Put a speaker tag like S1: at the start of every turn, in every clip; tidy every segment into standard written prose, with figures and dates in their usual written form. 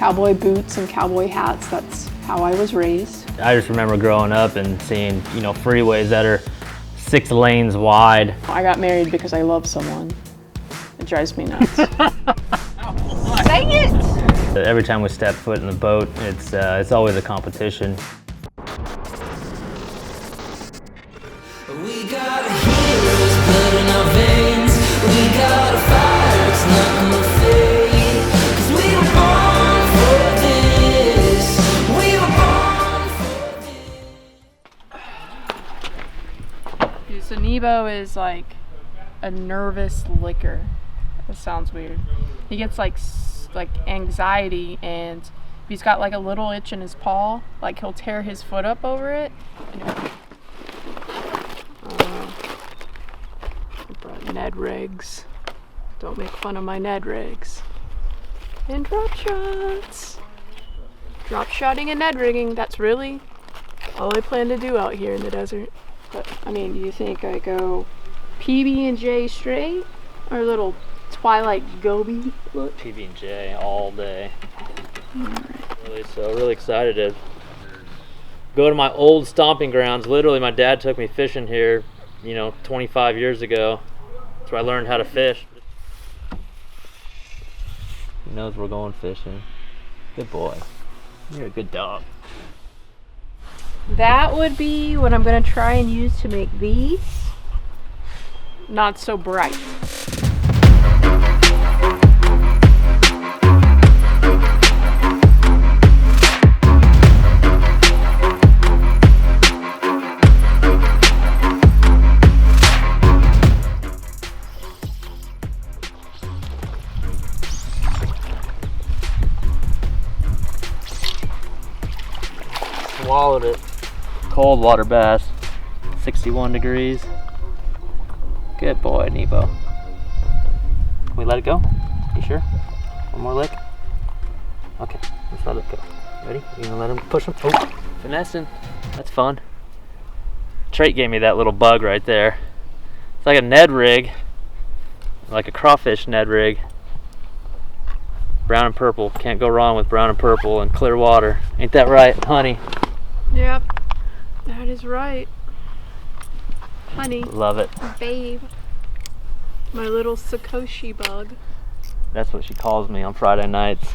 S1: cowboy boots and cowboy hats. That's how I was raised.
S2: I just remember growing up and seeing, you know, freeways that are 6 lanes wide.
S1: I got married because I love someone. It drives me nuts.
S3: Dang it!
S2: Every time we step foot in the boat, it's always a competition.
S4: We got heroes, blood in our veins. We got a fire, it's not gonna fade. 'Cause we were born for this. We were born for this.
S1: Dude, so Nebo is like a nervous licker. That sounds weird. He gets like anxiety, and if he's got like a little itch in his paw, like he'll tear his foot up over it. Ned rigs. Don't make fun of my Ned rigs. And drop shots. Drop shotting and Ned rigging. That's really all I plan to do out here in the desert. But I mean, do you think I go PB&J straight or a little Twilight Goby look?
S2: PB&J all day. Really excited to go to my old stomping grounds. Literally, my dad took me fishing here, you know, 25 years ago. That's where I learned how to fish. He knows we're going fishing. Good boy. You're a good dog.
S1: That would be what I'm gonna try and use to make these not so bright.
S2: Swallowed it. Cold water bass, 61 degrees. Good boy, Nebo. Can we let it go? You sure? One more lick? Okay, let's let it go. Ready? You gonna let him push him? Oh, finessing. That's fun. Trait gave me that little bug right there. It's like a Ned rig, like a crawfish Ned rig. Brown and purple. Can't go wrong with brown and purple and clear water. Ain't that right, honey?
S1: Yep, that is right. Honey.
S2: Love it.
S1: Babe. My little Sakoshi bug.
S2: That's what she calls me on Friday nights.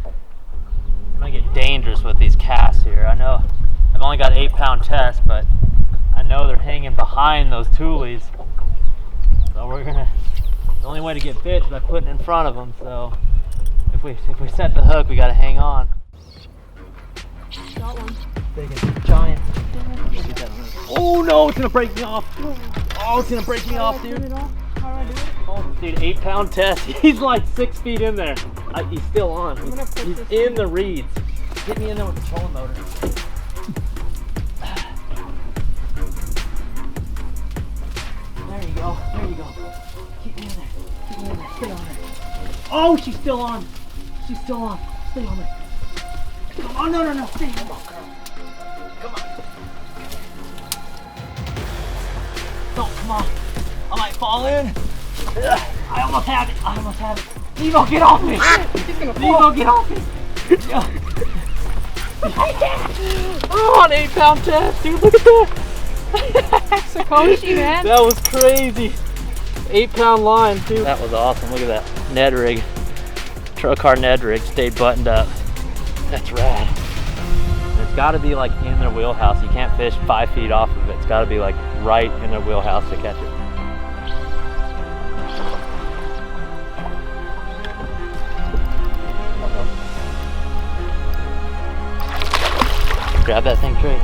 S2: I'm gonna get dangerous with these casts here. I know I've only got 8-pound tests, but I know they're hanging behind those toolies. So the only way to get bit is by putting it in front of them. So if we set the hook, we gotta hang on.
S1: Got one.
S2: Big and giant. Oh no, it's gonna break me off. Oh, it's gonna break me off, dude.
S1: How do I do it?
S2: Oh, dude, 8-pound test. He's like 6 feet in there. He's still on. He's in the reeds. Get me in there with the trolling motor. There you go. There you go. Keep me in there. Keep me in there. Stay on there. Oh, she's still on. She's still on. Stay on there. Come on. No. Stay on. Come on, girl. Come on. No, come on. I might fall in. I almost have it. Nebo, get off me. Nebo, get off me. Oh, an 8-pound test, dude. Look at that.
S1: Sakoshi, man.
S2: That was crazy. 8-pound line, too. That was awesome. Look at that. Ned rig. Trail car Ned rig stayed buttoned up. That's rad. And it's got to be like in their wheelhouse. You can't fish 5 feet off of it. It's got to be like right in their wheelhouse to catch it. Grab that thing, Trey.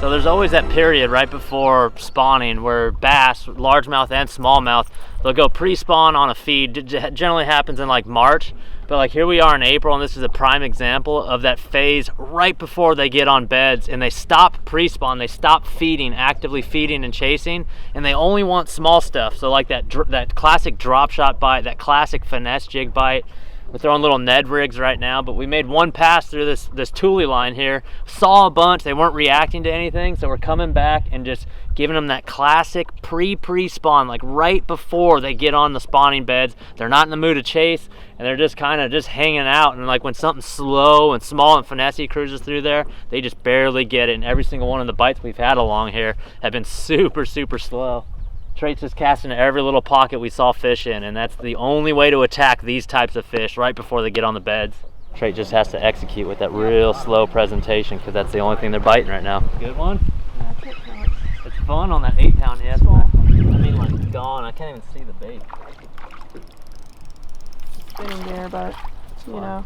S2: So there's always that period right before spawning where bass, largemouth and smallmouth, they'll go pre-spawn on a feed. It generally happens in like March, but like here we are in April, and this is a prime example of that phase right before they get on beds and they stop pre-spawn, they stop feeding, actively feeding and chasing, and they only want small stuff. So like that classic drop shot bite, that classic finesse jig bite, We're throwing little Ned rigs right now, but we made one pass through this Thule line here. Saw a bunch, they weren't reacting to anything, so we're coming back and just giving them that classic pre-spawn, like right before they get on the spawning beds. They're not in the mood to chase, and they're just kind of just hanging out, and like when something slow and small and finessey cruises through there, they just barely get it, and every single one of the bites we've had along here have been super, super slow. Trait's just casting every little pocket we saw fish in, and that's the only way to attack these types of fish right before they get on the beds. Trait just has to execute with that real slow presentation because that's the only thing they're biting right now. Good one? It's fun on that 8-pound head. I mean, like, gone. I can't even see the bait.
S1: Spinning there, but, you know,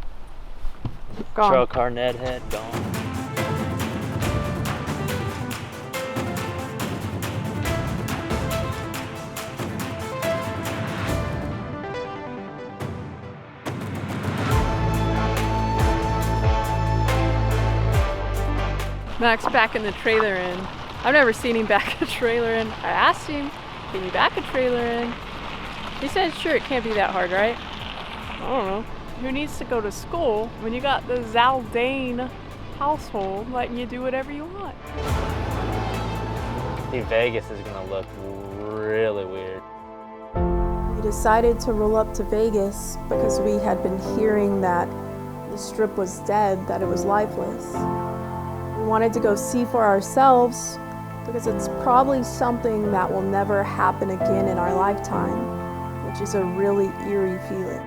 S1: gone.
S2: Trocar Ned head, gone.
S1: Mac's backing the trailer in. I've never seen him back a trailer in. I asked him, can you back a trailer in? He said, sure, it can't be that hard, right? I don't know. Who needs to go to school when you got the Zaldain household letting you do whatever you want?
S2: I think Vegas is gonna look really weird.
S5: We decided to roll up to Vegas because we had been hearing that the strip was dead, that it was lifeless. We wanted to go see for ourselves because it's probably something that will never happen again in our lifetime, which is a really eerie feeling.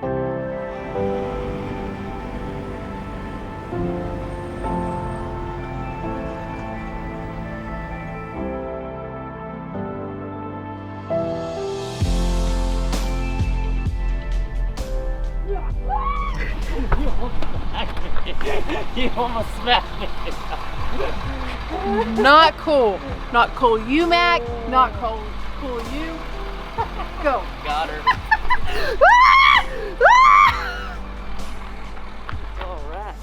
S2: You almost smacked me.
S1: Not cool. Not cool you, Mac. Not cool you. Go.
S2: Got her. Oh, rat.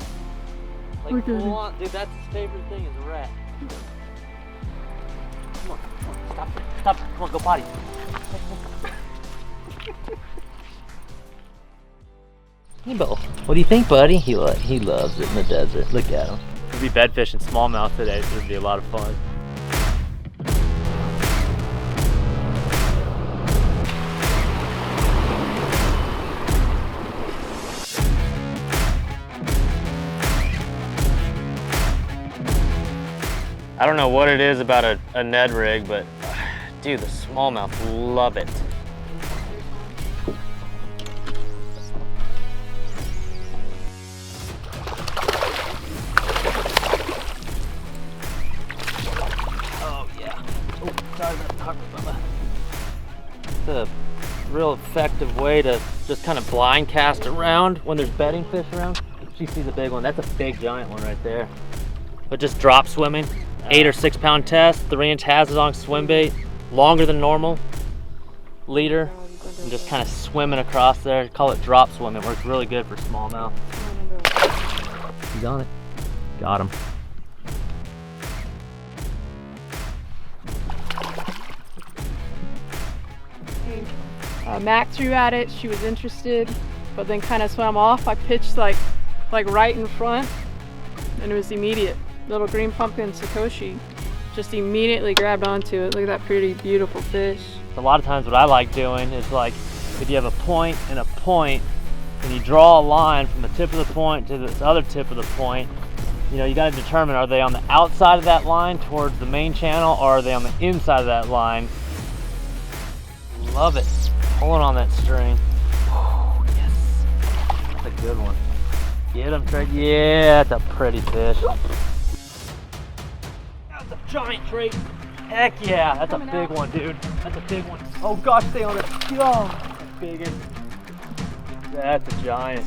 S2: Like, full on. Dude, that's his favorite thing is a rat. Come on. Stop it. Stop it. Come on, go potty. Hey, Bo. What do you think, buddy? He loves it in the desert. Look at him. We'll be bed fishing smallmouth today, so it'll be a lot of fun. I don't know what it is about a Ned rig, but dude, the smallmouth love it. It's a real effective way to just kind of blind cast around when there's bedding fish around. You see the big one, that's a big giant one right there. But just drop swimming, 8 or 6 pound test, 3-inch Hazardong swim bait, longer than normal, leader, and just kind of swimming across there. Call it drop swimming, it works really good for smallmouth. He's on it. Got him.
S1: Mac threw at it, she was interested, but then kind of swam off. I pitched like right in front, and it was immediate. Little green pumpkin Sakoshi just immediately grabbed onto it. Look at that pretty, beautiful fish.
S2: A lot of times what I like doing is like, if you have a point and a point, and you draw a line from the tip of the point to this other tip of the point, you know, you got to determine, are they on the outside of that line towards the main channel, or are they on the inside of that line? Love it. Pulling on that string. Oh, yes. That's a good one. Get him, Trait. Yeah, that's a pretty fish. That's a giant Trait. Heck yeah, that's a big one, dude. That's a big one. Oh gosh, stay on it. Oh, that's the biggest. That's a giant.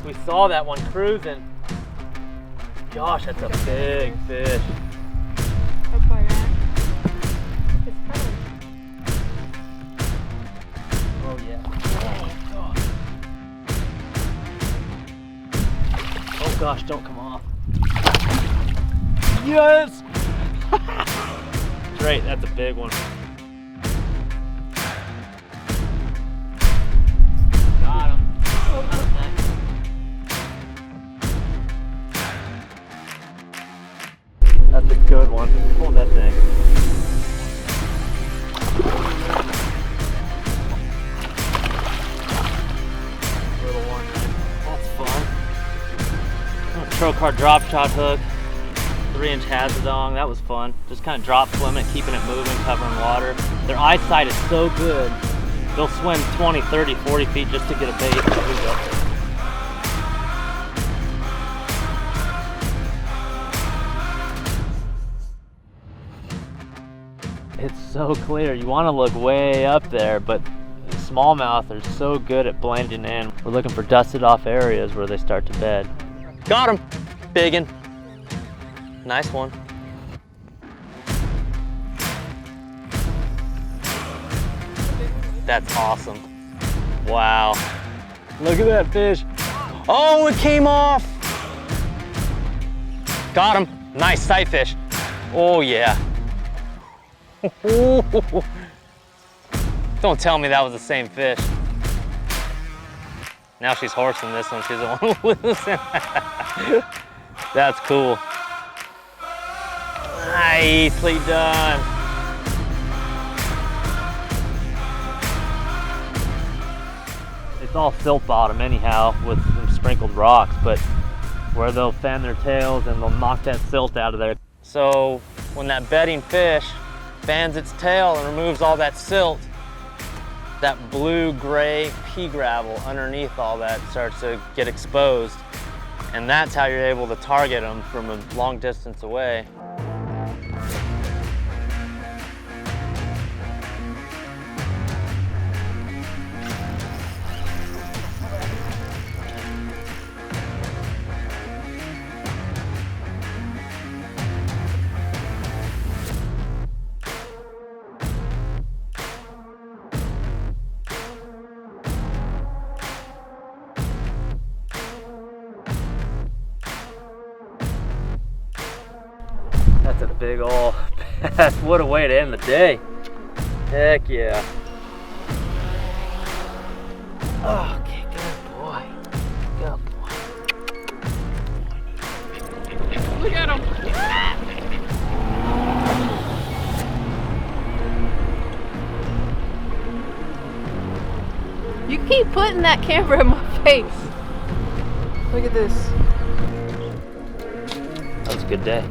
S2: We saw that one cruising. Gosh, that's a big fish. Oh yeah. Oh gosh, don't come off. Yes! Great, that's a big one. Good one. Hold that thing. Little one. That's fun. Trocar drop shot hook. 3-inch hazardong. That was fun. Just kind of drop swimming it, keeping it moving, covering water. Their eyesight is so good. They'll swim 20, 30, 40 feet just to get a bait. Here we go. It's so clear. You want to look way up there, but the smallmouth are so good at blending in. We're looking for dusted off areas where they start to bed. Got him. Biggin. Nice one. That's awesome. Wow. Look at that fish. Oh, it came off. Got him. Nice sight fish. Oh, yeah. Don't tell me that was the same fish. Now she's horsing this one. She doesn't want to lose it. That's cool. Nicely done. It's all silt bottom anyhow with some sprinkled rocks, but where they'll fan their tails and they'll knock that silt out of there. So when that bedding fish fans its tail and removes all that silt, that blue-gray pea gravel underneath all that starts to get exposed. And that's how you're able to target them from a long distance away. That's a big ol' bass. What a way to end the day. Heck yeah. Oh, okay, good boy. Good boy.
S1: Look at him. You keep putting that camera in my face. Look at this.
S2: That was a good day.